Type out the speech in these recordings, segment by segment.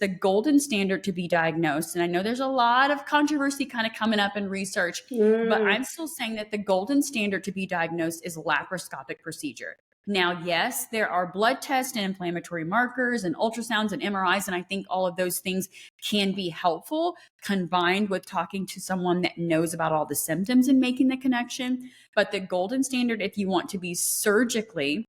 the golden standard to be diagnosed, and I know there's a lot of controversy kind of coming up in research, but I'm still saying that the golden standard to be diagnosed is laparoscopic procedure. Now, yes, there are blood tests and inflammatory markers and ultrasounds and MRIs, and I think all of those things can be helpful combined with talking to someone that knows about all the symptoms and making the connection. But the golden standard, if you want to be surgically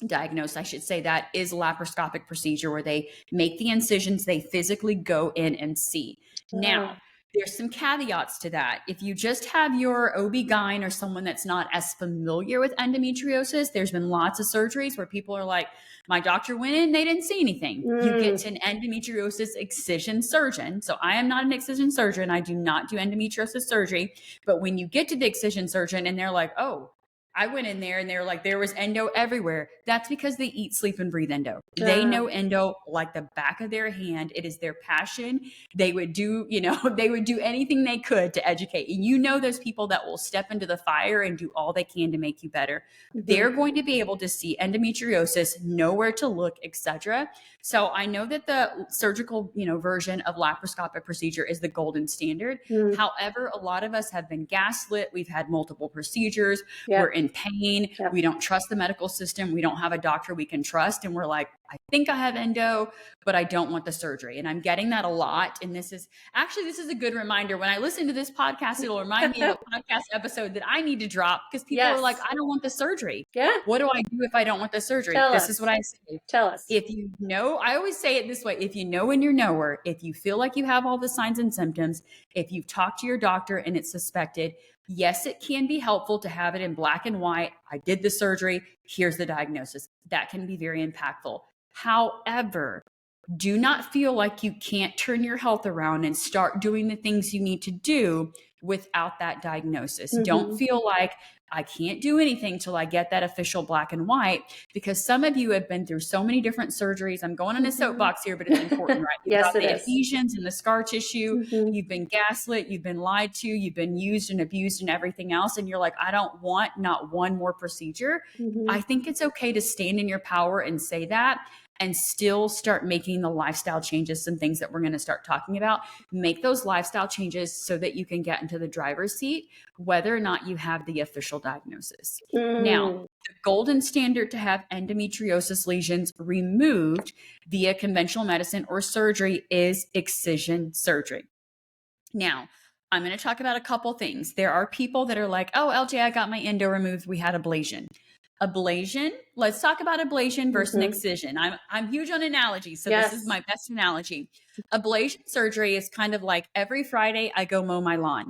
diagnosed, I should say, that is laparoscopic procedure where they make the incisions, they physically go in and see. Now, there's some caveats to that. If you just have your OB-GYN or someone that's not as familiar with endometriosis, there's been lots of surgeries where people are like, my doctor went in, they didn't see anything. You get to an endometriosis excision surgeon. So I am not an excision surgeon. I do not do endometriosis surgery. But when you get to the excision surgeon and they're like, oh, I went in there and they're like, there was endo everywhere. That's because they eat, sleep, and breathe endo. They know endo like the back of their hand. It is their passion. They would do, they would do anything they could to educate. And those people that will step into the fire and do all they can to make you better. They're going to be able to see endometriosis, know where to look, etc. So I know that the surgical, version of laparoscopic procedure is the golden standard. However, a lot of us have been gaslit. We've had multiple procedures. We're in pain. We don't trust the medical system. We don't have a doctor we can trust. And we're like, I think I have endo, but I don't want the surgery. And I'm getting that a lot. And this is a good reminder. When I listen to this podcast, it'll remind me of a podcast episode that I need to drop because people are like, I don't want the surgery. Yeah. What do I do if I don't want the surgery? This is what I say. Tell us. If you know, I always say it this way. If you know and you're knower, if you feel like you have all the signs and symptoms, if you've talked to your doctor and it's suspected, yes, it can be helpful to have it in black and white. I did the surgery. Here's the diagnosis. That can be very impactful. However, do not feel like you can't turn your health around and start doing the things you need to do without that diagnosis. Don't feel like I can't do anything till I get that official black and white, because some of you have been through so many different surgeries. I'm going on a soapbox here, but it's important, right? You've got the adhesions and the scar tissue. You've been gaslit. You've been lied to. You've been used and abused and everything else. And you're like, I don't want not one more procedure. I think it's okay to stand in your power and say that, and still start making the lifestyle changes, some things that we're going to start talking about. Make those lifestyle changes so that you can get into the driver's seat, whether or not you have the official diagnosis. Now, the golden standard to have endometriosis lesions removed via conventional medicine or surgery is excision surgery. Now, I'm going to talk about a couple things. There are people that are like, oh, LJ, I got my endo removed. We had ablation. Ablation. Let's talk about ablation versus an excision. I'm huge on analogies, so this is my best analogy. Ablation surgery is kind of like every Friday I go mow my lawn.